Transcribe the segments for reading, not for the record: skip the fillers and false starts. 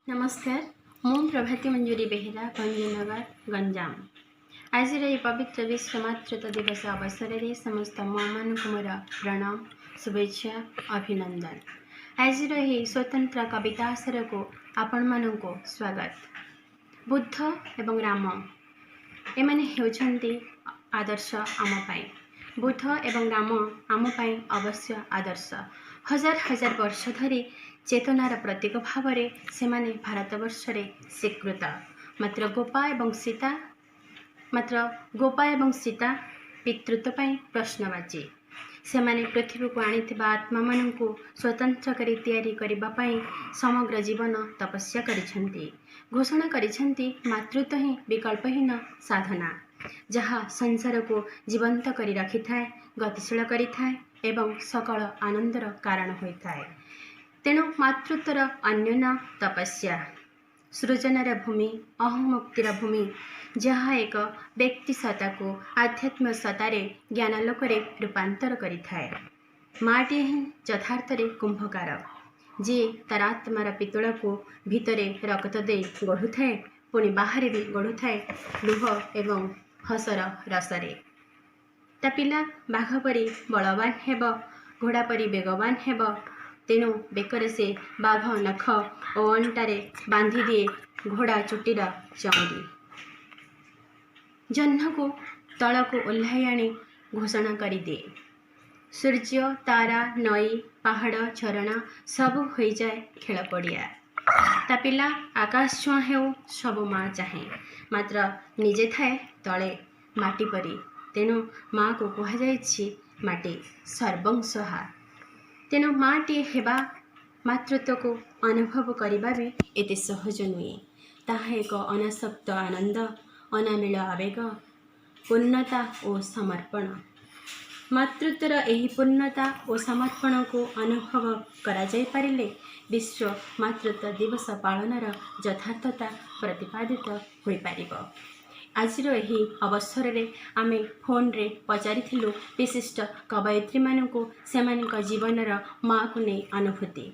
नमस्कार ମୁଁ ପ୍ରଭାତୀ ମଞ୍ଜୁରୀ ବେହେରା ଭଞ୍ଜନଗର ଗଞ୍ଜାମ। ଆଜିର ଏହି ପବିତ୍ର ବିଶ୍ୱ ମାତୃତ୍ୱ ଦିବସ ଅବସରରେ ସମସ୍ତ ମାମାନଙ୍କୁ ମୋର ପ୍ରଣାମ, ଶୁଭେଚ୍ଛା, ଅଭିନନ୍ଦନ। ଆଜିର ଏହି ସ୍ୱତନ୍ତ୍ର କବିତା ଆସରକୁ ଆପଣମାନଙ୍କୁ ସ୍ୱାଗତ। ବୁଦ୍ଧ ଏବଂ ରାମ ଏମାନେ ହେଉଛନ୍ତି ଆଦର୍ଶ ଆମ ପାଇଁ। ବୁଦ୍ଧ ଏବଂ ରାମ ଆମ ପାଇଁ ଅବଶ୍ୟ ଆଦର୍ଶ। ହଜାର ହଜାର ବର୍ଷ ଧରି ଚେତନାର ପ୍ରତୀକ ଭାବରେ ସେମାନେ ଭାରତବର୍ଷରେ ସ୍ୱୀକୃତ। ମାତ୍ର ଗୋପା ଏବଂ ସୀତା ପିତୃତ୍ୱ ପାଇଁ ପ୍ରଶ୍ନବାଚୀ। ସେମାନେ ପୃଥିବୀକୁ ଆଣିଥିବା ଆତ୍ମାମାନଙ୍କୁ ସ୍ୱତନ୍ତ୍ର କରି ତିଆରି କରିବା ପାଇଁ ସମଗ୍ର ଜୀବନ ତପସ୍ୟା କରିଛନ୍ତି। ଘୋଷଣା କରିଛନ୍ତି ମାତୃତ୍ୱ ହିଁ ବିକଳ୍ପହୀନ ସାଧନା, ଯାହା ସଂସାରକୁ ଜୀବନ୍ତ କରି ରଖିଥାଏ, ଗତିଶୀଳ କରିଥାଏ ଏବଂ ସକଳ ଆନନ୍ଦର କାରଣ ହୋଇଥାଏ। ତେଣୁ ମାତୃତ୍ୱର ଅନ୍ୟ ନାଁ ତପସ୍ୟା, ସୃଜନର ଭୂମି, ଅହଂ ମୁକ୍ତିର ଭୂମି, ଯାହା ଏକ ବ୍ୟକ୍ତି ସତ୍ତାକୁ ଆଧ୍ୟାତ୍ମ ସତ୍ତାରେ ଜ୍ଞାନାଲୋକରେ ରୂପାନ୍ତର କରିଥାଏ। ମାଟିଏ ହିଁ ଯଥାର୍ଥରେ କୁମ୍ଭକାର, ଯିଏ ତାର ଆତ୍ମାର ପିତଳକୁ ଭିତରେ ରକ୍ତ ଦେଇ ଗଢ଼ୁଥାଏ, ପୁଣି ବାହାରେ ବି ଗଢ଼ୁଥାଏ ଲୁହ ଏବଂ ହସର ରସରେ। ତା ପିଲା ବାଘ ପରି ବଳବାନ ହେବ, ଘୋଡ଼ା ପରି ବେଗବାନ ହେବ। ତେଣୁ ବେକରେ ସେ ବାଘ ନଖ ଓ ଅଣ୍ଟାରେ ବାନ୍ଧିଦିଏ ଘୋଡ଼ା ଚୁଟିର ଚଉଁରୀ। ଜହ୍ନକୁ ତଳକୁ ଓହ୍ଲାଇ ଆଣି ଘୋଷଣା କରିଦିଏ, ସୂର୍ଯ୍ୟ, ତାରା, ନଈ, ପାହାଡ଼, ଝରଣା ସବୁ ହୋଇଯାଏ ଖେଳ ପଡ଼ିଆ। ତା ପିଲା ଆକାଶ ଛୁଆଁ ହେଉ, ସବୁ ମା ଚାହେଁ, ମାତ୍ର ନିଜେ ଥାଏ ତଳେ ମାଟି ପରି। ତେଣୁ ମାକୁ କୁହାଯାଇଛି ମାଟି ସର୍ବଂସହା। ତେଣୁ ମାଟିଏ ହେବା, ମାତୃତ୍ୱକୁ ଅନୁଭବ କରିବା ବି ଏତେ ସହଜ ନୁହେଁ। ତାହା ଏକ ଅନାସକ୍ତ ଆନନ୍ଦ, ଅନାମିଳ ଆବେଗ, ପୂର୍ଣ୍ଣତା ଓ ସମର୍ପଣ। ମାତୃତ୍ୱର ଏହି ପୂର୍ଣ୍ଣତା ଓ ସମର୍ପଣକୁ ଅନୁଭବ କରାଯାଇପାରିଲେ ବିଶ୍ୱ ମାତୃତ୍ୱ ଦିବସ ପାଳନର ଯଥାର୍ଥତା ପ୍ରତିପାଦିତ ହୋଇପାରିବ। ଆଜିର ଏହି ଅବସରରେ ଆମେ ଫୋନରେ ପଚାରିଥିଲୁ ବିଶିଷ୍ଟ କବୟିତ୍ରୀମାନଙ୍କୁ ସେମାନଙ୍କ ଜୀବନର ମା'କୁ ନେଇ ଅନୁଭୂତି।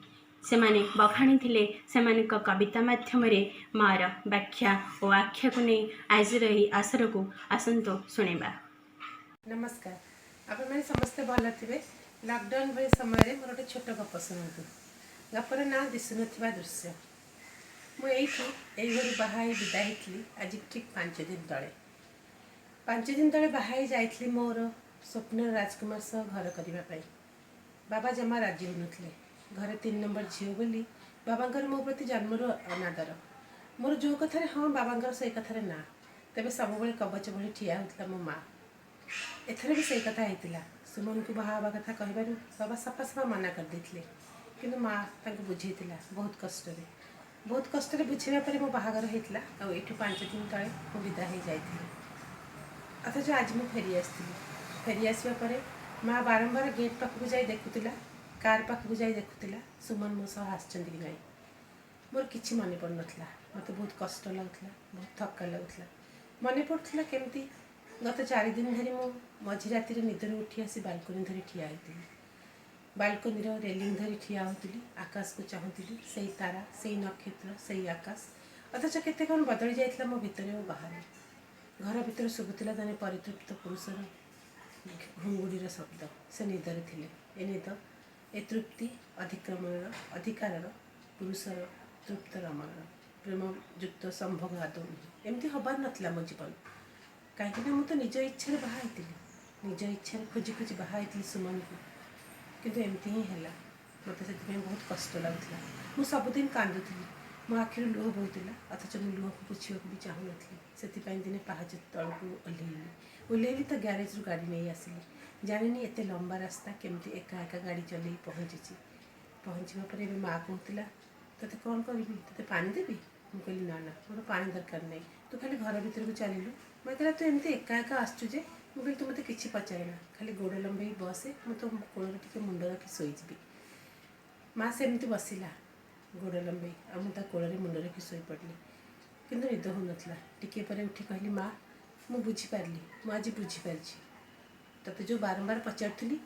ସେମାନେ ବଖାଣିଥିଲେ ସେମାନଙ୍କ କବିତା ମାଧ୍ୟମରେ ମା'ର ବ୍ୟାଖ୍ୟା ଓ ଆଖ୍ୟାକୁ ନେଇ। ଆଜିର ଏହି ଆସରକୁ ଆସନ୍ତୁ ଶୁଣିବା। ନମସ୍କାର, ଆପଣମାନେ ସମସ୍ତେ ଭଲ ଥିବେ। ଲକଡାଉନ ଭଳି ସମୟରେ ମୋର ଗୋଟେ ଛୋଟ ଗପ ଶୁଣନ୍ତୁ। ଗପର ନାଁ ଦିଶୁନଥିବା ଦୃଶ୍ୟ। ମୁଁ ଏଇ ଘରୁ ବାହା ହେଇ ବିଦା ହେଇଥିଲି ଆଜି ଠିକ୍ 5 ଦିନ ତଳେ। 5 ଦିନ ତଳେ ବାହା ହେଇ ଯାଇଥିଲି ମୋର ସ୍ୱପ୍ନର ରାଜକୁମାର ସହ ଘର କରିବା ପାଇଁ। ବାବା ଜମା ରାଜି ହେଉନଥିଲେ। ଘରେ 3 ନମ୍ବର ଝିଅ ବୋଲି ବାବାଙ୍କର ମୋ ପ୍ରତି ଜନ୍ମରୁ ଅନାଦର। ମୋର ଯେଉଁ କଥାରେ ହଁ, ବାବାଙ୍କର ସେଇ କଥାରେ ନା। ତେବେ ସବୁବେଳେ କବଚ ଭଳି ଠିଆ ହେଉଥିଲା ମୋ ମା'। ଏଥର ବି ସେଇ କଥା ହେଇଥିଲା। ସୁମନକୁ ବାହା ହେବା କଥା କହିବାରୁ ବାବା ସଫା ମନା କରିଦେଇଥିଲେ। କିନ୍ତୁ ମା' ତାଙ୍କୁ ବୁଝେଇଥିଲା ବହୁତ କଷ୍ଟରେ ବୁଝେଇବା ପରେ ମୋ ବାହାଘର ହେଇଥିଲା। ଆଉ ଏଇଠୁ 5 ଦିନ ତଳେ ମୁଁ ବିଦା ହେଇଯାଇଥିଲି। ଅଥଚ ଆଜି ମୁଁ ଫେରି ଆସିଥିଲି। ଫେରି ଆସିବା ପରେ ମା' ବାରମ୍ବାର ଗେଟ୍ ପାଖକୁ ଯାଇ ଦେଖୁଥିଲା, କାର୍ ପାଖକୁ ଯାଇ ଦେଖୁଥିଲା ସୁମନ ମୋ ସହ ଆସିଛନ୍ତି କି ନାହିଁ। ମୋର କିଛି ମନେ ପଡ଼ୁନଥିଲା। ମୋତେ ବହୁତ କଷ୍ଟ ଲାଗୁଥିଲା, ବହୁତ ଥକା ଲାଗୁଥିଲା। ମନେ ପଡ଼ୁଥିଲା କେମିତି ଗତ 4 ଦିନ ଧରି ମୁଁ ମଝି ରାତିରେ ନିଦରୁ ଉଠି ଆସି ବାଲକୋନି ଧରି ଠିଆ ହେଇଥିଲି। ବାଲକୋନିର ରେଲିଂ ଧରି ଠିଆ ହେଉଥିଲି, ଆକାଶକୁ ଚାହୁଁଥିଲି। ସେଇ ତାରା, ସେଇ ନକ୍ଷତ୍ର, ସେଇ ଆକାଶ। ଅଥଚ କେତେ କ'ଣ ବଦଳି ଯାଇଥିଲା ମୋ ଭିତରେ ଓ ବାହାରେ। ଘର ଭିତରେ ଶୁଭୁଥିଲା ଜଣେ ପରିତୃପ୍ତ ପୁରୁଷର ଘୁଙ୍ଗୁଡ଼ିର ଶବ୍ଦ। ସେ ନିଦରେ ଥିଲେ। ଏ ନିଦ, ଏ ତୃପ୍ତି ଅଧିକାରର ପୁରୁଷର ତୃପ୍ତ ରମଣର ପ୍ରେମଯୁକ୍ତ ସମ୍ଭୋଗ ଆଦୌ ନୁହେଁ। ଏମିତି ହେବାର ନଥିଲା ମୋ ଜୀବନ। କାହିଁକିନା ମୁଁ ତ ନିଜ ଇଚ୍ଛାରେ ବାହା ହେଇଥିଲି, ନିଜ ଇଚ୍ଛାରେ ଖୋଜି ଖୋଜି ବାହା ହେଇଥିଲି ସୁମନକୁ। କିନ୍ତୁ ଏମିତି ହିଁ ହେଲା। ମୋତେ ସେଥିପାଇଁ ବହୁତ କଷ୍ଟ ଲାଗୁଥିଲା। ମୁଁ ସବୁଦିନ କାନ୍ଦୁଥିଲି। ମୋ ଆଖିରୁ ଲୁହ ବୋହୁଥିଲା, ଅଥଚ ମୁଁ ଲୁହକୁ ପୋଛିବାକୁ ବି ଚାହୁଁନଥିଲି। ସେଥିପାଇଁ ଦିନେ ପାହାଚ ତଳକୁ ଓହ୍ଲେଇଲି ତ ଗ୍ୟାରେଜରୁ ଗାଡ଼ି ନେଇ ଆସିଲି। ଜାଣିନି ଏତେ ଲମ୍ବା ରାସ୍ତା କେମିତି ଏକା ଗାଡ଼ି ଚଲେଇ ପହଞ୍ଚିଛି। ପହଞ୍ଚିବା ପରେ ଏବେ ମା' କହୁଥିଲା, ତୋତେ କ'ଣ କରିବି, ତୋତେ ପାଣି ଦେବି? ମୁଁ କହିଲି ନା, ମୋର ପାଣି ଦରକାର ନାହିଁ, ତୁ ଖାଲି ଘର ଭିତରକୁ ଚାଲିଲୁ। ମା' କହିଲା, ତୁ ଏମିତି ଏକା ଆସୁଛୁ ଯେ? ମୁଁ କହିଲି, ତୁ ମୋତେ କିଛି ପଚାରେନା, ଖାଲି ଗୋଡ଼ ଲମ୍ବେଇ ବସେ, ମୁଁ ତୋ କୋଳରେ ଟିକେ ମୁଣ୍ଡ ରଖି ଶୋଇଯିବି। ମା' ସେମିତି ବସିଲା ଗୋଡ଼ ଲମ୍ବେଇ, ଆଉ ମୁଁ ତା କୋଳରେ ମୁଣ୍ଡ ରଖି ଶୋଇପଡ଼ିଲି। କିନ୍ତୁ ନିଦ ହେଉନଥିଲା। ଟିକିଏ ପରେ ଉଠି କହିଲି, ମା', ମୁଁ ବୁଝିପାରିଲି, ମୁଁ ଆଜି ବୁଝିପାରିଛି। ତୋତେ ଯେଉଁ ବାରମ୍ବାର ପଚାରୁଥିଲି,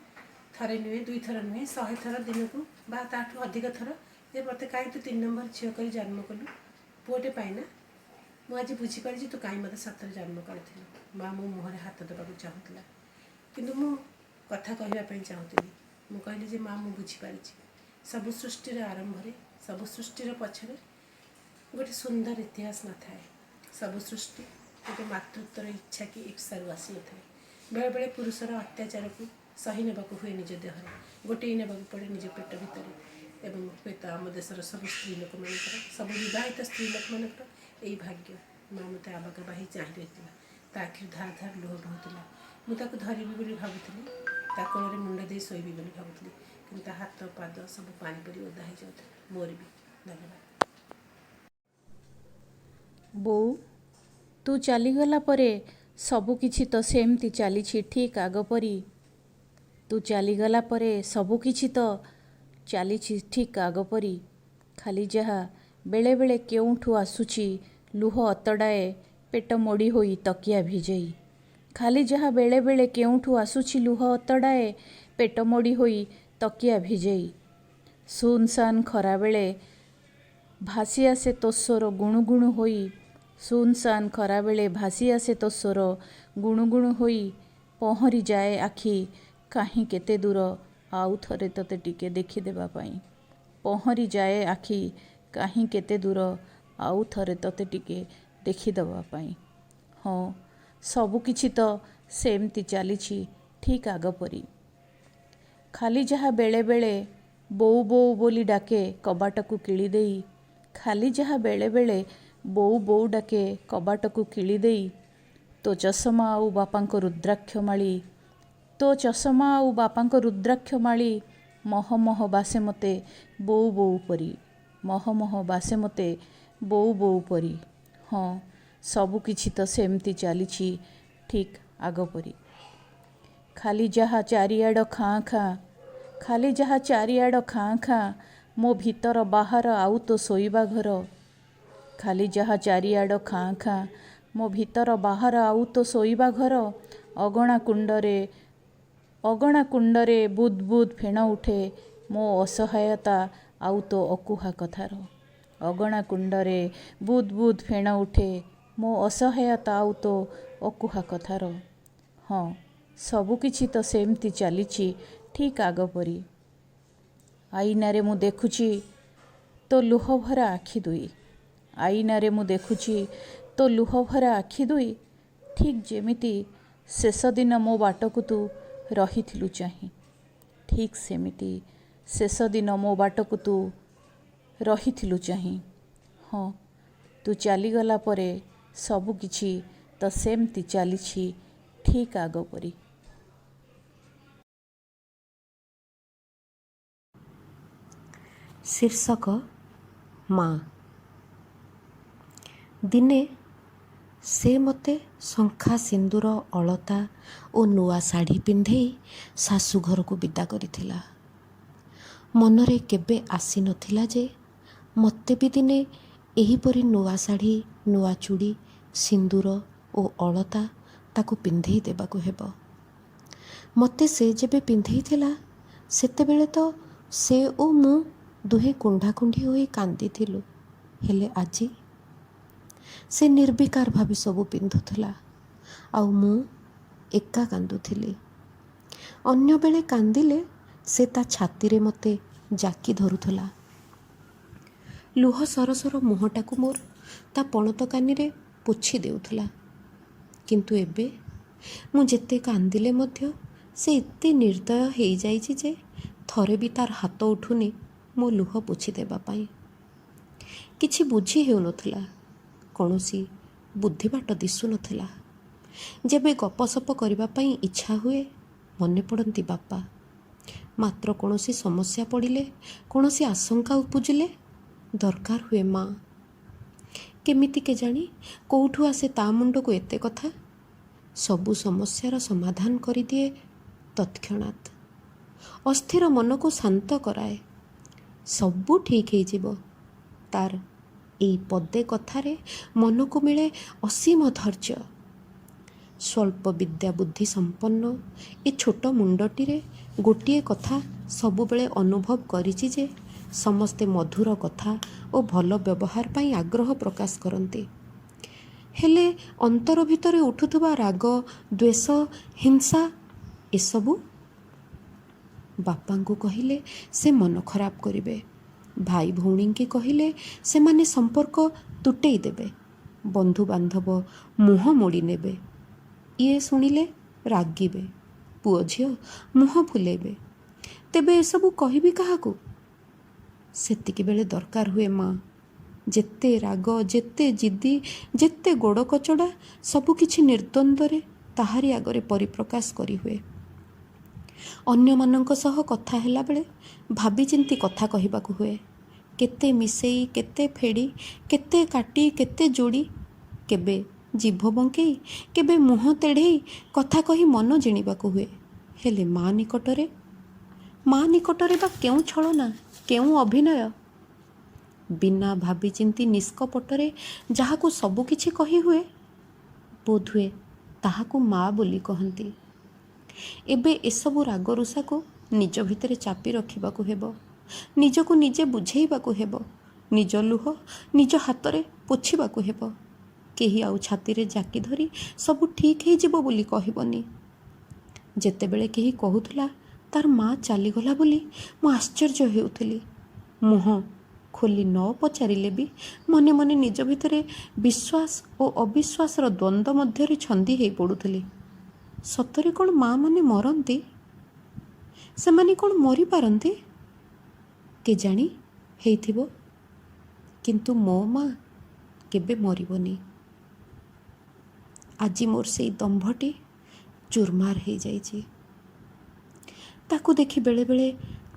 ଥରେ ନୁହେଁ, 2 ଥର ନୁହେଁ, 100 ଥର ଦିନକୁ ବା ତାଠୁ ଅଧିକ ଥର, ଯେ ମୋତେ କାହିଁ ତୁ 3 ନମ୍ବର ଝିଅ କରି ଜନ୍ମ କଲୁ ପୁଅଟେ ପାଇଁ ନା। ମୁଁ ଆଜି ବୁଝିପାରିଛି ତୁ କାହିଁ ମୋତେ ସତରେ ଜନ୍ମ କରିଥିଲୁ। ମା ମୋ ମୁହଁରେ ହାତ ଦେବାକୁ ଚାହୁଁଥିଲା, କିନ୍ତୁ ମୁଁ କଥା କହିବା ପାଇଁ ଚାହୁଁଥିଲି। ମୁଁ କହିଲି ଯେ ମା ମୁଁ ବୁଝିପାରିଛି, ସବୁ ସୃଷ୍ଟିର ଆରମ୍ଭରେ, ସବୁ ସୃଷ୍ଟିର ପଛରେ ଗୋଟେ ସୁନ୍ଦର ଇତିହାସ ନଥାଏ। ସବୁ ସୃଷ୍ଟି ଗୋଟେ ମାତୃତ୍ୱର ଇଚ୍ଛା କି ଇପ୍ସାରୁ ଆସିନଥାଏ। ବେଳେବେଳେ ପୁରୁଷର ଅତ୍ୟାଚାରକୁ ସହି ନେବାକୁ ହୁଏ ନିଜ ଦେହରେ, ଗୋଟେଇ ନେବାକୁ ପଡ଼େ ନିଜ ପେଟ ଭିତରେ। ଏବଂ ହୁଏତ ଆମ ଦେଶର ସବୁ ସ୍ତ୍ରୀ ଲୋକମାନଙ୍କର, ସବୁ ବିବାହିତ ସ୍ତ୍ରୀ ଲୋକମାନଙ୍କର ଏଇ ଭାଗ୍ୟ। ମା ମୋତେ ଆବାକା ବାହି ଚାହିଁ ରହିଥିଲା, ତା ଆଖିରୁ ଧାର ଧାର ଲୁହ ବହୁଥିଲା। ମୁଁ ତାକୁ ଧରିବି ବୋଲି ଭାବୁଥିଲି, ତା କୋଳରେ ମୁଣ୍ଡ ଦେଇ ଶୋଇବି ବୋଲି ଭାବୁଥିଲି, କିନ୍ତୁ ତା ହାତ ପାଦ ସବୁ ପାଣି ପରି ଓଦା ହେଇଯାଉଥିଲା। ମୋର ବି। ଧନ୍ୟବାଦ। ବୋଉ, ତୁ ଚାଲିଗଲା ପରେ ସବୁକିଛି ତ ସେମିତି ଚାଲିଛି ଠିକ୍ ଆଗ ପରି। ତୁ ଚାଲିଗଲା ପରେ ସବୁକିଛି ତ ଚାଲିଛି ଠିକ୍ ଆଗ ପରି। ଖାଲି ଯାହା ବେଳେବେଳେ କେଉଁଠୁ ଆସୁଛି ଲୁହ ଅତଡ଼ାଏ ପେଟ ମୋଡ଼ି ହୋଇ ତକିଆ ଭିଜେଇ। ଖାଲି ଯାହା ବେଳେବେଳେ କେଉଁଠୁ ଆସୁଛି ଲୁହ ଅତଡ଼ାଏ ପେଟ ମୋଡ଼ି ହୋଇ ତକିଆ ଭିଜେଇ। ସୁନ୍ ସାନ୍ ଖରାବେଳେ ଭାସି ଆସେ ତୋ ସ୍ୱର ଗୁଣୁଗୁଣୁ ହୋଇ। ସୁନ୍ ସାନ୍ ଖରାବେଳେ ଭାସି ଆସେ ତୋ ସ୍ୱର ଗୁଣୁଗୁଣୁ ହୋଇ। ପହଁରି ଯାଏ ଆଖି କାହିଁ କେତେ ଦୂର ଆଉ ଥରେ ତୋତେ ଟିକେ ଦେଖିଦେବା ପାଇଁ। ପହଁରି ଯାଏ ଆଖି କାହିଁ କେତେ ଦୂର ଆଉ ଥରେ ତୋତେ ଟିକେ ଦେଖିଦେବା ପାଇଁ। ହଁ, ସବୁକିଛି ତ ସେମିତି ଚାଲିଛି ଠିକ୍ ଆଗ ପରି। ଖାଲି ଯାହା ବେଳେବେଳେ ବୋଉ ବୋଉ ବୋଲି ଡାକେ କବାଟକୁ କିଳି ଦେଇ। ଖାଲି ଯାହା ବେଳେବେଳେ ବୋଉ ବୋଉ ଡାକେ କବାଟକୁ କିଳି ଦେଇ। ତୋ ଚଷମା ଆଉ ବାପାଙ୍କ ରୁଦ୍ରାକ୍ଷ ମାଳି, ତୋ ଚଷମା ଆଉ ବାପାଙ୍କ ରୁଦ୍ରାକ୍ଷ ମାଳି ମହ ମହ ବାସେ ମୋତେ ବୋଉ ବୋଉ ପରି। ମହ ମହ ବାସେ ମୋତେ ବୋଉ ବୋଉ ପରି। ହଁ, ସବୁକିଛି ତ ସେମିତି ଚାଲିଛି ଠିକ୍ ଆଗ ପରି। ଖାଲି ଯାହା ଚାରିଆଡ଼ ଖାଁ ଖାଁ, ଖାଲି ଯାହା ଚାରିଆଡ଼ ଖାଁ ଖାଁ, ମୋ ଭିତର ବାହାର ଆଉ ତୋ ଶୋଇବା ଘର। ଖାଲି ଯାହା ଚାରିଆଡ଼ ଖାଁ ଖାଁ, ମୋ ଭିତର ବାହାର ଆଉ ତୋ ଶୋଇବା ଘର। ଅଗଣା କୁଣ୍ଡରେ ବୁଦ୍ ବୁଦ୍ ଫେଣ ଉଠେ ମୋ ଅସହାୟତା ଆଉ ତୋ ଅକୁହା କଥାର। ଅଗଣା କୁଣ୍ଡରେ ବୁଦ୍ ବୁଦ୍ ଫେଣ ଉଠେ ମୋ ଅସହାୟତା ଆଉ ତୋ ଅକୁହା କଥାର। ହଁ, ସବୁକିଛି ତ ସେମିତି ଚାଲିଛି ଠିକ୍ ଆଗ ପରି। ଆଇନାରେ ମୁଁ ଦେଖୁଛି ତୋ ଲୁହଭରା ଆଖି ଦୁଇ। ଆଇନାରେ ମୁଁ ଦେଖୁଛି ତୋ ଲୁହଭରା ଆଖି ଦୁଇ। ଠିକ୍ ଯେମିତି ଶେଷ ଦିନ ମୋ ବାଟକୁ ତୁ ରହିଥିଲୁ ଚାହିଁ। ଠିକ୍ ସେମିତି ଶେଷ ଦିନ ମୋ ବାଟକୁ ତୁ ରହିଥିଲୁ ଚାହିଁ। ହଁ, ତୁ ଚାଲିଗଲା ପରେ ସବୁକିଛି ତ ସେମିତି ଚାଲିଛି ଠିକ୍ ଆଗ ପରି। ଶୀର୍ଷକ ମା। ଦିନେ ସେ ମୋତେ ଶଙ୍ଖା ସିନ୍ଦୁର ଅଳତା ଓ ନୂଆ ଶାଢ଼ୀ ପିନ୍ଧେଇ ଶାଶୁଘରକୁ ବିଦା କରିଥିଲା। ମନରେ କେବେ ଆସିନଥିଲା ଯେ ମୋତେ ବି ଦିନେ ଏହିପରି ନୂଆ ଶାଢ଼ୀ, ନୂଆ ଚୁଡ଼ି, ସିନ୍ଦୁର ଓ ଅଳତା ତାକୁ ପିନ୍ଧେଇ ଦେବାକୁ ହେବ। ମୋତେ ସେ ଯେବେ ପିନ୍ଧେଇଥିଲା ସେତେବେଳେ ତ ସେ ଓ ମୁଁ ଦୁହେଁ କୁଣ୍ଢାକୁଣ୍ଢି ହୋଇ କାନ୍ଦିଥିଲୁ। ହେଲେ ଆଜି ସେ ନିର୍ବିକାର ଭାବେ ସବୁ ପିନ୍ଧୁଥିଲା ଆଉ ମୁଁ ଏକା କାନ୍ଦୁଥିଲି। ଅନ୍ୟବେଳେ କାନ୍ଦିଲେ ସେ ତା ଛାତିରେ ମୋତେ ଜାକି ଧରୁଥିଲା। ଲୁହ ସରସର ମୁହଁଟାକୁ ମୋର ତା ପଣତ କାନିରେ ପୋଛି ଦେଉଥିଲା। କିନ୍ତୁ ଏବେ ମୁଁ ଯେତେ କାନ୍ଦିଲେ ମଧ୍ୟ ସେ ଏତେ ନିର୍ଦୟ ହେଇଯାଇଛି ଯେ ଥରେ ବି ତାର ହାତ ଉଠୁନି ମୋ ଲୁହ ପୋଛି ଦେବା ପାଇଁ। କିଛି ବୁଝି ହେଉନଥିଲା, କୌଣସି ବୁଦ୍ଧିବାଟ ଦିଶୁନଥିଲା। ଯେବେ ଗପସପ କରିବା ପାଇଁ ଇଚ୍ଛା ହୁଏ ମନେ ପଡ଼ନ୍ତି ବାପା। ମାତ୍ର କୌଣସି ସମସ୍ୟା ପଡ଼ିଲେ, କୌଣସି ଆଶଙ୍କା ଉପୁଜିଲେ ଦରକାର ହୁଏ ମା। କେମିତି କେଜାଣି କେଉଁଠୁ ଆସେ ତା ମୁଣ୍ଡକୁ ଏତେ କଥା। ସବୁ ସମସ୍ୟାର ସମାଧାନ କରିଦିଏ ତତ୍କ୍ଷଣାତ୍। ଅସ୍ଥିର ମନକୁ ଶାନ୍ତ କରାଏ। ସବୁ ଠିକ୍ ହେଇଯିବ। ତାର ଏଇ ପଦେ କଥାରେ ମନକୁ ମିଳେ ଅସୀମ ଧୈର୍ଯ୍ୟ। ସ୍ୱଳ୍ପ ବିଦ୍ୟା ବୁଦ୍ଧି ସମ୍ପନ୍ନ ଏ ଛୋଟ ମୁଣ୍ଡଟିରେ ଗୋଟିଏ କଥା ସବୁବେଳେ ଅନୁଭବ କରିଛି ଯେ ସମସ୍ତେ ମଧୁର କଥା ଓ ଭଲ ବ୍ୟବହାର ପାଇଁ ଆଗ୍ରହ ପ୍ରକାଶ କରନ୍ତି। ହେଲେ ଅନ୍ତର ଭିତରେ ଉଠୁଥିବା ରାଗ, ଦ୍ୱେଷ, ହିଂସା ଏସବୁ ବାପାଙ୍କୁ କହିଲେ ସେ ମନ ଖରାପ କରିବେ, ଭାଇ ଭଉଣୀଙ୍କି କହିଲେ ସେମାନେ ସମ୍ପର୍କ ତୁଟେଇ ଦେବେ, ବନ୍ଧୁବାନ୍ଧବ ମୁହଁ ମୋଡ଼ି ନେବେ, ଇଏ ଶୁଣିଲେ ରାଗିବେ, ପୁଅ ଝିଅ ମୁହଁ ଫୁଲେଇବେ। ତେବେ ଏସବୁ କହିବି କାହାକୁ? ସେତିକିବେଳେ ଦରକାର ହୁଏ ମା। ଯେତେ ରାଗ, ଯେତେ ଜିଦି, ଯେତେ ଗୋଡ଼ କଚଡ଼ା ସବୁକିଛି ନିର୍ଦ୍ୱନ୍ଦ୍ୱରେ ତାହାରି ଆଗରେ ପରିପ୍ରକାଶ କରିହୁଏ। ଅନ୍ୟମାନଙ୍କ ସହ କଥା ହେଲାବେଳେ ଭାବିଚିନ୍ତି କଥା କହିବାକୁ ହୁଏ। କେତେ ମିଶେଇ, କେତେ ଫେଡ଼ି, କେତେ କାଟି, କେତେ ଯୋଡ଼ି, କେବେ ଜିଭ ବଙ୍କେଇ, କେବେ ମୁହଁ ତେଢ଼େଇ କଥା କହି ମନ ଜିଣିବାକୁ ହୁଏ। ହେଲେ ମା ନିକଟରେ ବା କେଉଁ ଛଳନା, କେଉଁ ଅଭିନୟ? ବିନା ଭାବିଚିନ୍ତି ନିଷ୍କପଟରେ ଯାହାକୁ ସବୁକିଛି କହି ହୁଏ, ବୋଧହୁଏ ତାହାକୁ ମା ବୋଲି କହନ୍ତି। ଏବେ ଏସବୁ ରାଗରୁଷାକୁ ନିଜ ଭିତରେ ଚାପି ରଖିବାକୁ ହେବ, ନିଜକୁ ନିଜେ ବୁଝେଇବାକୁ ହେବ, ନିଜ ଲୁହ ନିଜ ହାତରେ ପୋଛିବାକୁ ହେବ। କେହି ଆଉ ଛାତିରେ ଜାକି ଧରି ସବୁ ଠିକ୍ ହେଇଯିବ ବୋଲି କହିବନି। ଯେତେବେଳେ କେହି କହୁଥିଲା ତାର ମା ଚାଲିଗଲା ବୋଲି ମୁଁ ଆଶ୍ଚର୍ଯ୍ୟ ହେଉଥିଲି। ମୁହଁ ଖୋଲି ନ ପଚାରିଲେ ବି ମନେ ମନେ ନିଜ ଭିତରେ ବିଶ୍ୱାସ ଓ ଅବିଶ୍ୱାସର ଦ୍ୱନ୍ଦ୍ୱ ମଧ୍ୟରେ ଛନ୍ଦି ହେଇ ପଡ଼ୁଥିଲି। ସତରେ କ'ଣ ମା ମାନେ ମରନ୍ତି? ସେମାନେ କ'ଣ ମରିପାରନ୍ତି? କେଜାଣି ହେଇଥିବ, କିନ୍ତୁ ମୋ ମା କେବେ ମରିବନି। ଆଜି ମୋର ସେଇ ଦମ୍ଭଟି ଚୁରମାର ହେଇଯାଇଛି। ତାକୁ ଦେଖି ବେଳେବେଳେ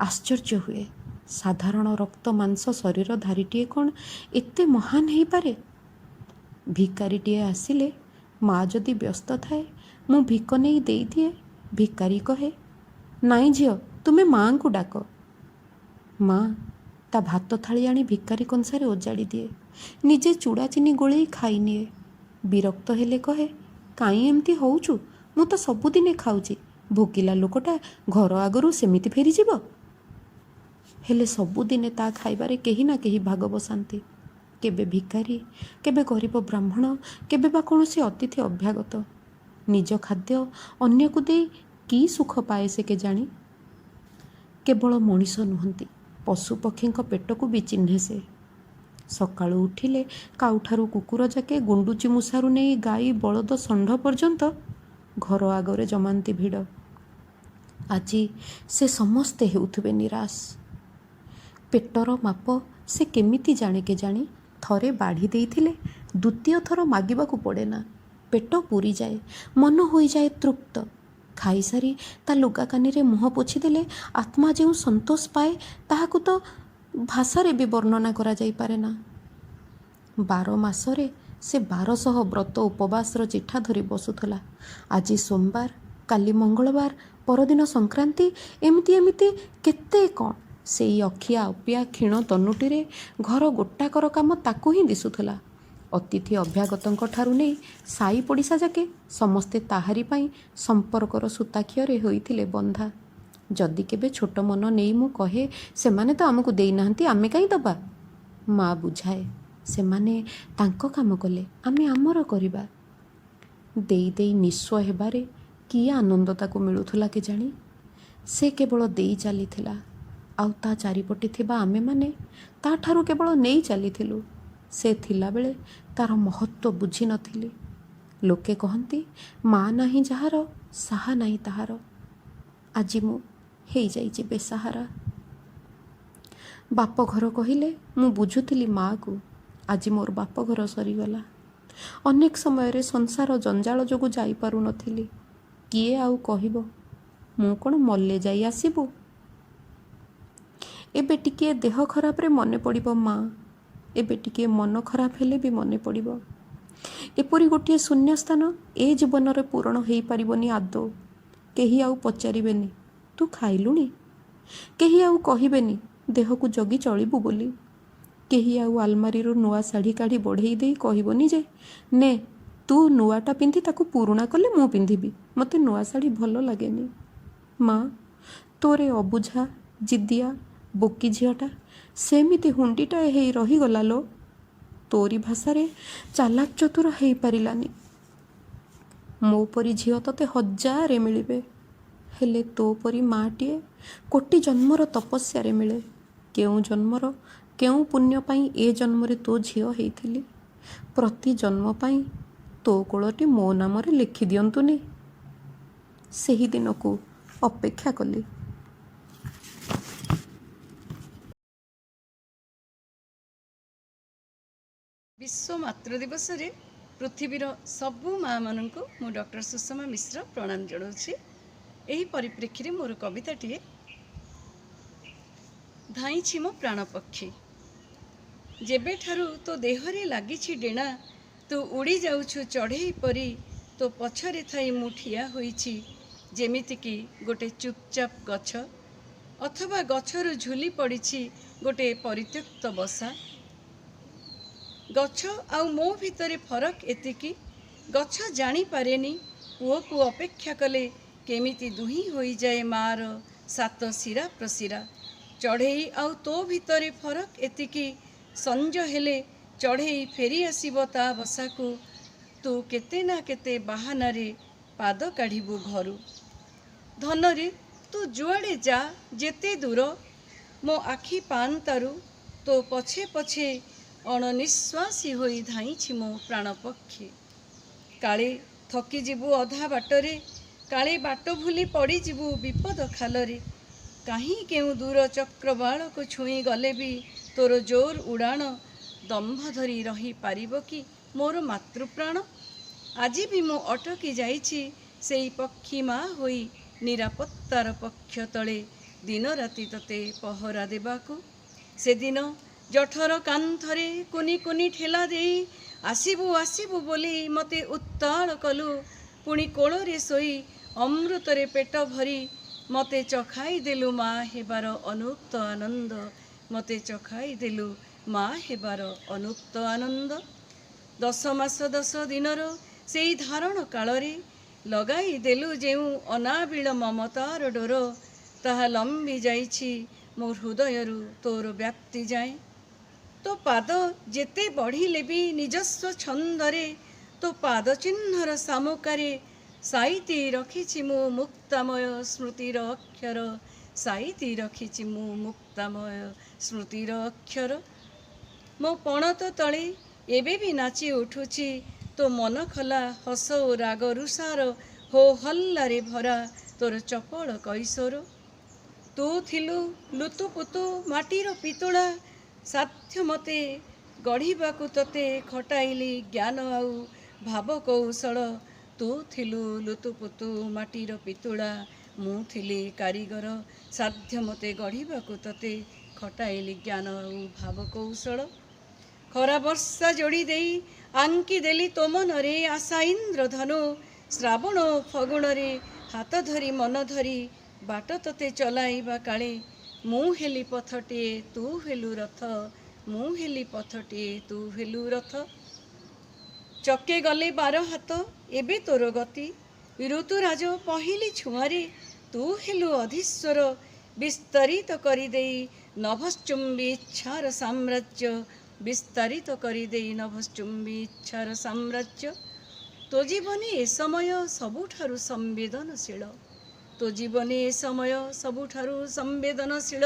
ଆଶ୍ଚର୍ଯ୍ୟ ହୁଏ। ସାଧାରଣ ରକ୍ତ ମାଂସ ଶରୀରଧାରୀଟିଏ କ'ଣ ଏତେ ମହାନ ହେଇପାରେ? ଭିକାରୀଟିଏ ଆସିଲେ ମା ଯଦି ବ୍ୟସ୍ତ ଥାଏ, ମୁଁ ଭିକ ନେଇ ଦେଇଦିଏ। ଭିକାରୀ କହେ, ନାଇଁ ଝିଅ, ତୁମେ ମାଆଙ୍କୁ ଡାକ। ମା ତା ଭାତ ଥାଳି ଆଣି ଭିକାରୀ କଂସାରେ ଓଜାଡ଼ି ଦିଏ, ନିଜେ ଚୁଡ଼ା ଚିନି ଗୋଳେଇ ଖାଇନିଏ। ବିରକ୍ତ ହେଲେ କହେ, କାହିଁ ଏମିତି ହଉଛୁ? ମୁଁ ତ ସବୁଦିନେ ଖାଉଛି। ଭୋକିଲା ଲୋକଟା ଘର ଆଗରୁ ସେମିତି ଫେରିଯିବ? ହେଲେ ସବୁଦିନେ ତା ଖାଇବାରେ କେହି ନା କେହି ଭାଗ ବସାନ୍ତି। କେବେ ଭିକାରୀ, କେବେ ଗରିବ ବ୍ରାହ୍ମଣ, କେବେ ବା କୌଣସି ଅତିଥି ଅଭ୍ୟାଗତ। ନିଜ ଖାଦ୍ୟ ଅନ୍ୟକୁ ଦେଇ କି ସୁଖ ପାଏ ସେ କେଜାଣି? କେବଳ ମଣିଷ ନୁହନ୍ତି, ପଶୁପକ୍ଷୀଙ୍କ ପେଟକୁ ବି ଚିହ୍ନେ ସେ। ସକାଳୁ ଉଠିଲେ କାଉଠାରୁ କୁକୁର ଯାକେ, ଗୁଣ୍ଡୁଚି ମୂଷାରୁ ନେଇ ଗାଈ, ବଳଦ, ଷଣ୍ଢ ପର୍ଯ୍ୟନ୍ତ ଘର ଆଗରେ ଜମାନ୍ତି ଭିଡ଼। ଆଜି ସେ ସମସ୍ତେ ହେଉଥିବେ ନିରାଶ। ପେଟର ମାପ ସେ କେମିତି ଜାଣେ କେଜାଣି? ଥରେ ବାଢ଼ି ଦେଇଥିଲେ ଦ୍ୱିତୀୟ ଥର ମାଗିବାକୁ ପଡ଼େ ନା। ପେଟ ପୂରିଯାଏ, ମନ ହୋଇଯାଏ ତୃପ୍ତ। ଖାଇସାରି ତା ଲୁଗା କାନିରେ ମୁହଁ ପୋଛିଦେଲେ ଆତ୍ମା ଯେଉଁ ସନ୍ତୋଷ ପାଏ, ତାହାକୁ ତ ଭାଷାରେ ବି ବର୍ଣ୍ଣନା କରାଯାଇପାରେ ନା। 12 ମାସରେ ସେ 1200 ବ୍ରତ ଉପବାସର ଚିଠା ଧରି ବସୁଥିଲା। ଆଜି ସୋମବାର, କାଲି ମଙ୍ଗଳବାର, ପରଦିନ ସଂକ୍ରାନ୍ତି, ଏମିତି କେତେ କ'ଣ। ସେଇ ଅଖିଆ ଅପିଆ କ୍ଷୀଣ ତନୁଟିରେ ଘର ଗୋଟାକର କାମ ତାକୁ ହିଁ ଦିଶୁଥିଲା। ଅତିଥି ଅଭ୍ୟାଗତଙ୍କ ଠାରୁ ନେଇ ସାଇ ପଡ଼ିଶା ଯାକେ ସମସ୍ତେ ତାହାରି ପାଇଁ ସମ୍ପର୍କର ସୂତାଖିଅରେ ହୋଇଥିଲେ ବନ୍ଧା। ଯଦି କେବେ ଛୋଟ ମନ ନେଇ ମୁଁ କହେ, ସେମାନେ ତ ଆମକୁ ଦେଇନାହାନ୍ତି, ଆମେ କାହିଁ ଦେବା? ମା ବୁଝାଏ, ସେମାନେ ତାଙ୍କ କାମ କଲେ, ଆମେ ଆମର କରିବା। ଦେଇ ଦେଇ ନିଃସ୍ୱ ହେବାରେ କି ଆନନ୍ଦ ତାକୁ ମିଳୁଥିଲା କେଜାଣି? ସେ କେବଳ ଦେଇ ଚାଲିଥିଲା, ଆଉ ତା ଚାରିପଟେ ଥିବା ଆମେମାନେ ତା ଠାରୁ କେବଳ ନେଇ ଚାଲିଥିଲୁ। ସେ ଥିଲାବେଳେ ତାର ମହତ୍ଵ ବୁଝିନଥିଲି। ଲୋକେ କହନ୍ତି, ମା ନାହିଁ ଯାହାର, ସାହା ନାହିଁ ତାହାର। ଆଜି ମୁଁ ହେଇଯାଇଛି ବେସାହାରା। ବାପଘର କହିଲେ ମୁଁ ବୁଝୁଥିଲି ମାଆକୁ। ଆଜି ମୋର ବାପଘର ସରିଗଲା। ଅନେକ ସମୟରେ ସଂସାର ଜଞ୍ଜାଳ ଯୋଗୁଁ ଯାଇପାରୁନଥିଲି। କିଏ ଆଉ କହିବ, ମୁଁ କ'ଣ ମଲେ ଯାଇ ଆସିବୁ? ଏବେ ଟିକିଏ ଦେହ ଖରାପରେ ମନେ ପଡ଼ିବ ମା। ଏବେ ଟିକିଏ ମନ ଖରାପ ହେଲେ ବି ମନେ ପଡ଼ିବ। ଏପରି ଗୋଟିଏ ଶୂନ୍ୟସ୍ଥାନ ଏ ଜୀବନରେ ପୂରଣ ହେଇପାରିବନି ଆଦୌ। କେହି ଆଉ ପଚାରିବେନି, ତୁ ଖାଇଲୁଣି? କେହି ଆଉ କହିବେନି, ଦେହକୁ ଜଗି ଚଳିବୁ ବୋଲି। କେହି ଆଉ ଆଲମାରିରୁ ନୂଆ ଶାଢ଼ୀ କାଢ଼ି ବଢ଼େଇ ଦେଇ କହିବନି ଯେ, ନେ ତୁ ନୂଆଟା ପିନ୍ଧି ତାକୁ ପୁରୁଣା କଲେ ମୁଁ ପିନ୍ଧିବି, ମୋତେ ନୂଆ ଶାଢ଼ୀ ଭଲ ଲାଗେନି। ମା, ତୋର ଅବୁଝା, ଜିଦିଆ, ବୋକି ଝିଅଟା ସେମିତି ହୁଣ୍ଡିଟାଏ ହେଇ ରହିଗଲା ଲୋ। ତୋରି ଭାଷାରେ ଚାଲାକ ଚତୁର ହେଇପାରିଲାନି। ମୋ ପରି ଝିଅ ତତେ ହଜାରେ ମିଳିବେ, ହେଲେ ତୋ ପରି ମାଟିଏ କୋଟି ଜନ୍ମର ତପସ୍ୟାରେ ମିଳେ। କେଉଁ ଜନ୍ମର କେଉଁ ପୁଣ୍ୟ ପାଇଁ ଏ ଜନ୍ମରେ ତୋ ଝିଅ ହେଇଥିଲି। ପ୍ରତି ଜନ୍ମ ପାଇଁ ତୋ କୋଳଟି ମୋ ନାମରେ ଲେଖି ଦିଅନ୍ତୁନି। ସେହି ଦିନକୁ ଅପେକ୍ଷା କଲି। विश्व मातृ दिवस रे पृथ्वीर सबु माँ मानू मु डॉक्टर सुषमा मिश्र प्रणाम जनाऊँगी। यही परिप्रेक्षी रे मोर कविताटी धाईछि मो प्राण पक्षी। जेबे ठारू तो देहरे लागिछि डेणा, तू उड़ी जाउछु चढ़ेई परी। तो पछरे थाई मु ठिया होइछि जेमितिकी गोटे चुपचाप गछ, अथवा गछरु झुली पड़िछि गोटे परित्यक्त बसा। गछ आउ मो भितरे फरक एतिकी, गछ जानी पारेनी पुओ को अपेक्षा कले केमिति दुही होई जाए मार सात शिरा प्रशिरा। चढ़ेई आउ तो भितरे फरक एतिकी, संज हेले चढ़ेई फेरी आसिब ता बसाकू। तू केते ना केते बाहानारे पाद काढ़िबु घरु। धनरे तू जुआड़े जा जेते दूर, मो आखि पान तारु तो पछे पछे अणनिश्वासी होई धाईछि मो प्राण पक्षी। काले थकी जिबु अधा बाटरे, काले बाट भूली पड़ी जिबु विपद खालरे। कहीं केउ दूर चक्रवाल को छुई गले भी तोर जोर उड़ाण दम्भ धरी रही पारिब कि मोर मातृप्राण। आजी भी मु अटकी जाइछि सेई पक्षी माँ होई निरापत्तार पक्ष तले दिन राति तते पहरा देबाकू। से दिन जठर कांथरे कुनी कुनी ठेला देई आसिबु आसिबु बोली मते उत्ताल कलु। पुणी कोଳରେ सोई अमृतरे पेट भरी मते चखाई देलु माँ हेबार अनुक्त आनंद। मते चखाई देलु माँ हेबार अनुक्त आनंद। 10 मास 10 दिनर सेई धारण कालरे लगाई देलु जेउ अनाबिल ममतार डोर, ताहा लंबी जाइछि मोर हृदयरु तोर व्याप्ति जाए। तो पाद जेते बढ़िले भी निजस्व छंदरे, तो पाद चिन्हर सामुकारे साइती रखिछि मु मुक्तामय स्मृतिर अक्षर। साइती रखिछि मु मुक्तामय स्मृतिर अक्षर। मो पणत तले एबे भी नाची उठुछि तो मन खला हस ओ राग रुषार हो हल्लारे भरा तोर चपल कैशोर। तू थिलु लुतुपुतु माटीर पितुळा, साध्य मते गढ़िबाकू तते खटाइली ज्ञान आउ भाव कौशल। तू थिलु लुतुपुतु माटीर पितुळा, मु थिली कारीगर, साध्य मते गढ़िबाकू तते खटाइली ज्ञान आउ भाव कौशल। खरा वर्षा जोड़ी देई आंकी देली तो मनरे आशा इंद्रधनु। श्रावण फगुणरे हाथ धरी मन धरी बाट तते चलाइबा काले। मु हेली पथटिए तू हेलु रथ, मु हेली पथटिए तू हेलु रथ। चके गले 12 हाथ एबे तोर गति, ऋतुराज पहिली छुआरे तू हेलु अधीश्वर। विस्तारित करी देई नभश्चुंबी इच्छार साम्राज्य, विस्तारित करी देई नभश्चुंबी इच्छार साम्राज्य। तो जीवने ए समय सबुठारु संवेदनशील, तो जीवने ए समय सबुठारु संवेदनशील।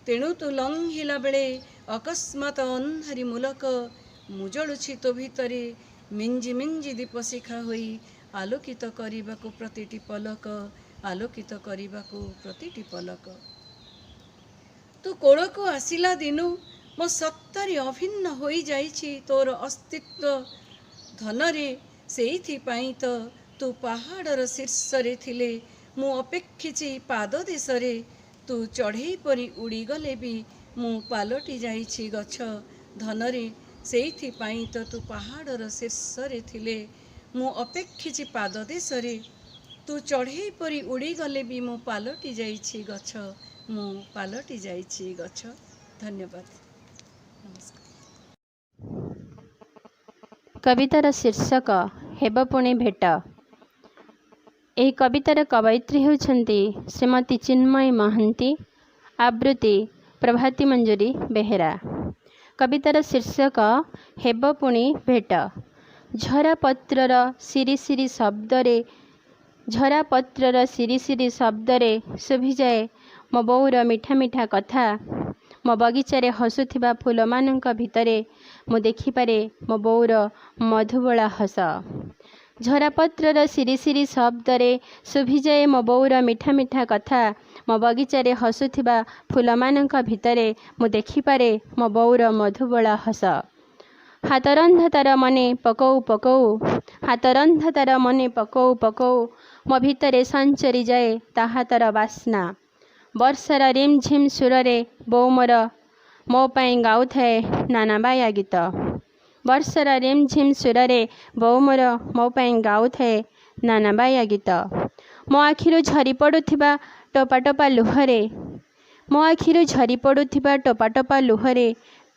तेणु तू लंघिला बेले अकस्मात अंधारी मूलक, मु जळुछि तो भितरे मिंजी मिंजी दीप शिखा होई आलोकित करिबाकू प्रतिटी पलक, आलोकित करिबाकू प्रतिटी पलक। तू कोळकू आसिला दिनु मो सत्तारे अभिन्न होई जाइछि तोर अस्तित्व। धनरे सेइथि पाई तो तू पहाड़र शीर्षरे थिले मु अपेक्षिछि पाद देशरे। तू चढ़ेई परी उड़ी गले भी मु पालटी जाइछि गछ। धनरे सेइथि पाई तो तू पहाड़र शीर्षरे थिले मु अपेक्षिछि पाद देशरे। तू चढ़ेई परी उड़ी गले भी मु पालटी जाइछि गछ, मु पालटी जाइछि गछ। धन्यवाद। नमस्कार। कवितार शीर्षक हेब पुणी भेट। ଏହି କବିତାର କବୟିତ୍ରୀ ହେଉଛନ୍ତି ଶ୍ରୀମତୀ ଚିନ୍ମୟୀ ମହାନ୍ତି। ଆବୃତ୍ତି ପ୍ରଭାତୀ ମଞ୍ଜୁରୀ ବେହେରା। କବିତାର ଶୀର୍ଷକ ହେବ ପୁଣି ଭେଟ। ଝରାପତ୍ରର ସିରିସିରି ଶବ୍ଦରେ ଝରାପତ୍ରର ସିରିସିରି ଶବ୍ଦରେ ଶୁଭିଯାଏ ମୋ ବୋଉର ମିଠା ମିଠା କଥା। ମୋ ବଗିଚାରେ ହସୁଥିବା ଫୁଲମାନଙ୍କ ଭିତରେ ମୁଁ ଦେଖିପାରେ ମୋ ବୋଉର ମଧୁବୋଳା ହସ। ଝରାପତ୍ରର ସିରିସିରି ଶବ୍ଦରେ ଶୁଭିଯାଏ ମୋ ବୋଉର ମିଠା ମିଠା କଥା। ମୋ ବଗିଚାରେ ହସୁଥିବା ଫୁଲମାନଙ୍କ ଭିତରେ ମୁଁ ଦେଖିପାରେ ମୋ ବୋଉର ମଧୁବୋଳା ହସ। ହାତରନ୍ଧା ତାର ମନେ ପକଉ ପକଉ ହାତରନ୍ଧା ତାର ମନେ ପକଉ ପକଉ ମୋ ଭିତରେ ସଞ୍ଚରି ଯାଏ ତା ହାତର ବାସ୍ନା। ବର୍ଷାର ରିମ୍ଝିମ୍ ସୁରରେ ବୋଉ ମୋର ମୋ ପାଇଁ ଗାଉଥାଏ ନାନାବାୟା ଗୀତ। ବର୍ଷାର ରିମ୍ଝିମ୍ ସୁରରେ ବୋଉ ମୋର ମୋ ପାଇଁ ଗାଉଥାଏ ନାନାବାୟା ଗୀତ। ମୋ ଆଖିରୁ ଝରି ପଡ଼ୁଥିବା ଟୋପା ଟୋପା ଲୁହରେ ମୋ ଆଖିରୁ ଝରି ପଡ଼ୁଥିବା ଟୋପା ଟୋପା ଲୁହରେ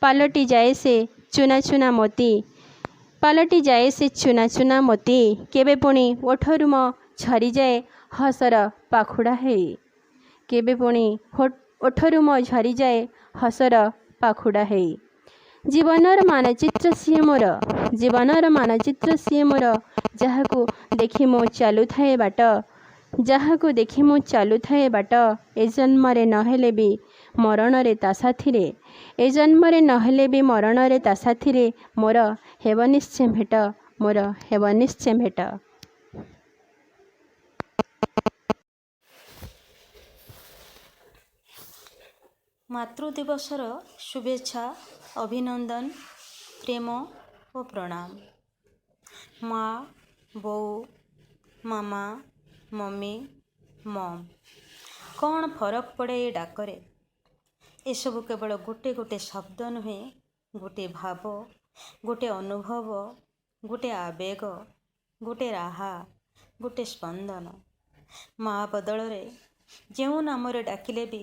ପାଲଟି ଯାଏ ସେ ଚୁନା ଚୁନା ମୋତି। ପାଲଟି ଯାଏ ସେ ଚୁନା ଚୁନା ମୋତି। କେବେ ପୁଣି ଓଠରୁ ମୋ ଝରିଯାଏ ହସର ପାଖୁଡ଼ା ହେଇ। କେବେ ପୁଣି ଓଠରୁ ମୋ ଝରିଯାଏ ହସର ପାଖୁଡ଼ା ହେଇ। ଜୀବନର ମାନଚିତ୍ର ସିଏ ମୋର ଜୀବନର ମାନଚିତ୍ର ସିଏ ମୋର ଯାହାକୁ ଦେଖି ମୁଁ ଚାଲୁଥାଏ ବାଟ ଯାହାକୁ ଦେଖି ମୁଁ ଚାଲୁଥାଏ ବାଟ। ଏ ଜନ୍ମରେ ନହେଲେ ବି ମରଣରେ ତା ସାଥିରେ ଏ ଜନ୍ମରେ ନହେଲେ ବି ମରଣରେ ତା ସାଥିରେ ମୋର ହେବ ନିଶ୍ଚେ ଭେଟ ମୋର ହେବ ନିଶ୍ଚେ ଭେଟ। ମାତୃଦିବସର ଶୁଭେଚ୍ଛା ଅଭିନନ୍ଦନ ପ୍ରେମ ଓ ପ୍ରଣାମ। ମା, ବୋଉ, ମାମା, ମମି, ମମ୍। କ'ଣ ଫରକ ପଡ଼େ ଏ ଡାକରେ? ଏସବୁ କେବଳ ଗୋଟେ ଗୋଟେ ଶବ୍ଦ ନୁହେଁ, ଗୋଟେ ଭାବ, ଗୋଟେ ଅନୁଭବ, ଗୋଟେ ଆବେଗ, ଗୋଟେ ରାହା, ଗୋଟେ ସ୍ପନ୍ଦନ। ମା ବଦଳରେ ଯେଉଁ ନାମରେ ଡାକିଲେ ବି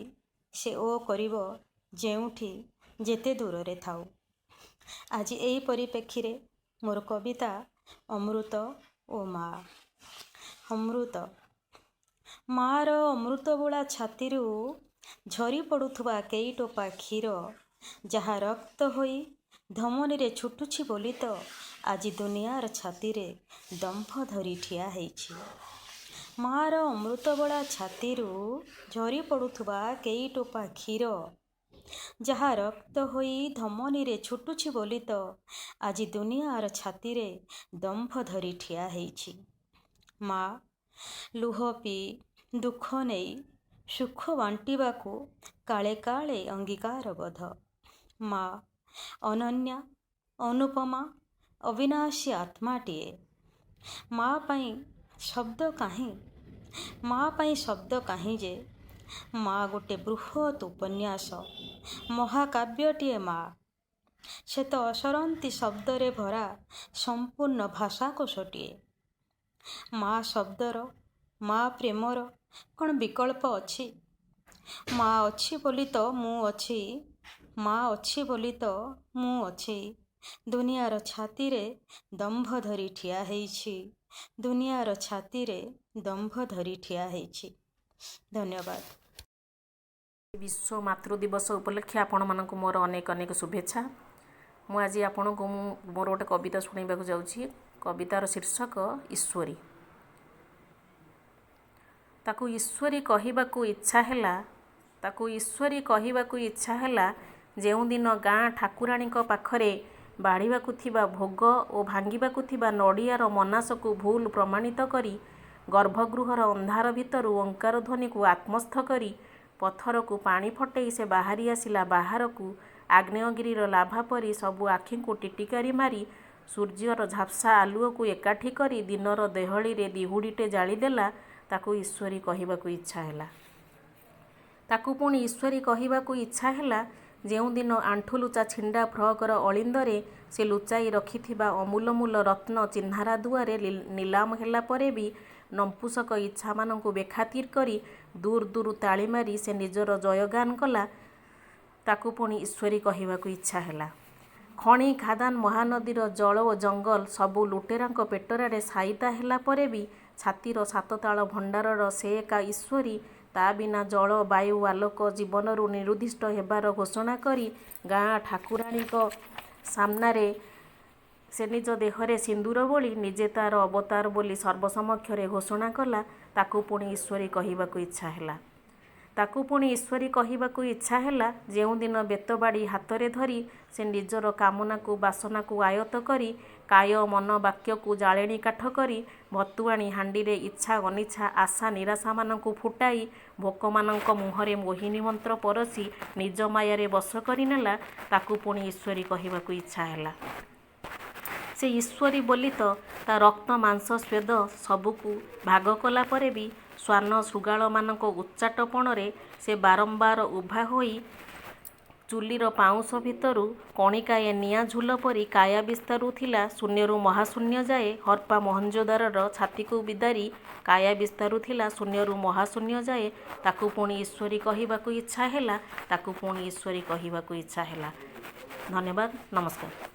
ସେ ଓ କରିବ ଯେଉଁଠି ଯେତେ ଦୂରରେ ଥାଉ। ଆଜି ଏହି ପରିପ୍ରେକ୍ଷୀରେ ମୋର କବିତା ଅମୃତ ଓ ମା। ଅମୃତ। ମା'ର ଅମୃତବୋଳା ଛାତିରୁ ଝରି ପଡ଼ୁଥିବା କେଇ ଟୋପା କ୍ଷୀର ଯାହା ରକ୍ତ ହୋଇ ଧମନୀରେ ଛୁଟୁଛି ବୋଲି ତ ଆଜି ଦୁନିଆର ଛାତିରେ ଦମ୍ଭ ଧରି ଠିଆ ହେଇଛି। ମା'ର ଅମୃତବୋଳା ଛାତିରୁ ଝରି ପଡ଼ୁଥିବା କେଇ ଟୋପା କ୍ଷୀର ଯାହା ରକ୍ତ ହୋଇ ଧମନୀରେ ଛୁଟୁଛି ବୋଲି ତ ଆଜି ଦୁନିଆର ଛାତିରେ ଦମ୍ଭ ଧରି ଠିଆ ହେଇଛି। ମା ଲୁହ ପିଇ ଦୁଃଖ ନେଇ ସୁଖ ବାଣ୍ଟିବାକୁ କାଳେ କାଳେ ଅଙ୍ଗୀକାରବଦ୍ଧ। ମା ଅନନ୍ୟା ଅନୁପମା ଅବିନାଶୀ ଆତ୍ମାଟିଏ। ମା ପାଇଁ ଶବ୍ଦ କାହିଁ ମା ପାଇଁ ଶବ୍ଦ କାହିଁ ଯେ? ମା ଗୋଟେ ବୃହତ୍ ଉପନ୍ୟାସ ମହାକାବ୍ୟଟିଏ। ମା ସେ ତ ଅସରନ୍ତି ଶବ୍ଦରେ ଭରା ସମ୍ପୂର୍ଣ୍ଣ ଭାଷାକୋଷଟିଏ। ମା ଶବ୍ଦର ମା ପ୍ରେମର କ'ଣ ବିକଳ୍ପ ଅଛି? ମା ଅଛି ବୋଲି ତ ମୁଁ ଅଛି ମା ଅଛି ବୋଲି ତ ମୁଁ ଅଛି। ଦୁନିଆର ଛାତିରେ ଦମ୍ଭ ଧରି ଠିଆ ହେଇଛି ଦୁନିଆର ଛାତିରେ ଦମ୍ଭ ଧରି ଠିଆ ହେଇଛି। ଧନ୍ୟବାଦ। ବିଶ୍ୱ ମାତୃଦିବସ ଉପଲକ୍ଷେ ଆପଣମାନଙ୍କୁ ମୋର ଅନେକ ଅନେକ ଶୁଭେଚ୍ଛା। ମୁଁ ଆଜି ଆପଣଙ୍କୁ ମୋର ଗୋଟେ କବିତା ଶୁଣାଇବାକୁ ଯାଉଛି। କବିତାର ଶୀର୍ଷକ ଈଶ୍ୱରୀ। ତାକୁ ଈଶ୍ୱରୀ କହିବାକୁ ଇଚ୍ଛା ହେଲା ତାକୁ ଈଶ୍ୱରୀ କହିବାକୁ ଇଚ୍ଛା ହେଲା ଯେଉଁଦିନ ଗାଁ ଠାକୁରାଣୀଙ୍କ ପାଖରେ ବାଢ଼ିବାକୁ ଥିବା ଭୋଗ ଓ ଭାଙ୍ଗିବାକୁ ଥିବା ନଡ଼ିଆର ମନାସକୁ ଭୁଲ ପ୍ରମାଣିତ କରି ଗର୍ଭଗୃହର ଅନ୍ଧାର ଭିତରୁ ଓଙ୍କାର ଧ୍ୱନିକୁ ଆତ୍ମସ୍ଥ କରି ପଥରକୁ ପାଣି ଫଟେଇ ସେ ବାହାରି ଆସିଲା ବାହାରକୁ। ଆଗ୍ନେୟଗିରିର ଲାଭା ପରି ସବୁ ଆଖିଙ୍କୁ ଟିଟିକାରି ମାରି ସୂର୍ଯ୍ୟର ଝାପ୍ସା ଆଲୁଅକୁ ଏକାଠି କରି ଦିନର ଦେହଳିରେ ଦିହୁଡ଼ିଟେ ଜାଳିଦେଲା। ତାକୁ ଈଶ୍ୱରୀ କହିବାକୁ ଇଚ୍ଛା ହେଲା। ତାକୁ ପୁଣି ଈଶ୍ୱରୀ କହିବାକୁ ଇଚ୍ଛା ହେଲା ଯେଉଁଦିନ ଆଣ୍ଠୁଲୁଚା ଛିଣ୍ଡା ଫ୍ରକର ଅଳିନ୍ଦରେ ସେ ଲୁଚାଇ ରଖିଥିବା ଅମୂଲମୂଲ ରତ୍ନ ଚିହ୍ନାରା ଦୁଆରେ ନିଲାମ ହେଲା ପରେ ବି ନଂପୁସକ ଇଚ୍ଛାମାନଙ୍କୁ ବେଖାତିର କରି ଦୂର ଦୂର ତାଳି ମାରି ସେ ନିଜର ଜୟଗାନ କଲା। ତାକୁ ପୁଣି ଈଶ୍ୱରୀ କହିବାକୁ ଇଚ୍ଛା ହେଲା। ଖଣି ଖାଦାନ ମହାନଦୀର ଜଳ ଓ ଜଙ୍ଗଲ ସବୁ ଲୁଟେରାଙ୍କ ପେଟରାରେ ସାଇତା ହେଲା ପରେ ବି ଛାତିର ସାତତାଳ ଭଣ୍ଡାରର ସେ ଏକା ଈଶ୍ୱରୀ ତା ବିନା ଜଳ ବାୟୁ ଆଲୋକ ଜୀବନରୁ ନିରୁଦ୍ଦିଷ୍ଟ ହେବାର ଘୋଷଣା କରି ଗାଁ ଠାକୁରାଣୀଙ୍କ ସାମ୍ନାରେ ସେ ନିଜ ଦେହରେ ସିନ୍ଦୁର ବୋଳି ନିଜେ ତାର ଅବତାର ବୋଲି ସର୍ବସମକ୍ଷରେ ଘୋଷଣା କଲା। ତାକୁ ପୁଣି ଈଶ୍ୱରୀ କହିବାକୁ ଇଚ୍ଛା ହେଲା। ଯେଉଁଦିନ ବେତବାଡ଼ି ହାତରେ ଧରି ସେ ନିଜର କାମନାକୁ ବାସନାକୁ ଆୟତ୍ତ କରି କାୟ ମନ ବାକ୍ୟକୁ ଜାଳେଣୀ କାଠ କରି ଭତୁଆଣି ହାଣ୍ଡିରେ ଇଚ୍ଛା ଅନିଚ୍ଛା ଆଶା ନିରାଶାମାନଙ୍କୁ ଫୁଟାଇ ଭୋକମାନଙ୍କ ମୁହଁରେ ମୋହିନୀ ମନ୍ତ୍ର ପରଶି ନିଜ ମାୟାରେ ବଶ କରିନେଲା, ତାକୁ ପୁଣି ଈଶ୍ୱରୀ କହିବାକୁ ଇଚ୍ଛା ହେଲା। ସେ ଈଶ୍ୱରୀ ବୋଲି ତ ତା ରକ୍ତ ମାଂସ ସ୍ୱେଦ ସବୁକୁ ଭାଗ କଲା ପରେ ବି ଶ୍ୱାନ ଶୃଗାଳମାନଙ୍କ ଉଚ୍ଚାଟପଣରେ ସେ ବାରମ୍ବାର ଉଭା ହୋଇ ଚୁଲିର ପାଉଁଶ ଭିତରୁ କଣିକାଏ ନିଆଁ ଝୁଲ ପରି କାୟା ବିସ୍ତାରୁଥିଲା ଶୂନ୍ୟରୁ ମହାଶୂନ୍ୟ ଯାଏ। ହରପ୍ପା ମହଞ୍ଜୋଦାରୋର ଛାତିକୁ ବିଦାରି କାୟା ବିସ୍ତାରୁଥିଲା ଶୂନ୍ୟରୁ ମହାଶୂନ୍ୟ ଯାଏ। ତାକୁ ପୁଣି ଈଶ୍ୱରୀ କହିବାକୁ ଇଚ୍ଛା ହେଲା। ଧନ୍ୟବାଦ, ନମସ୍କାର।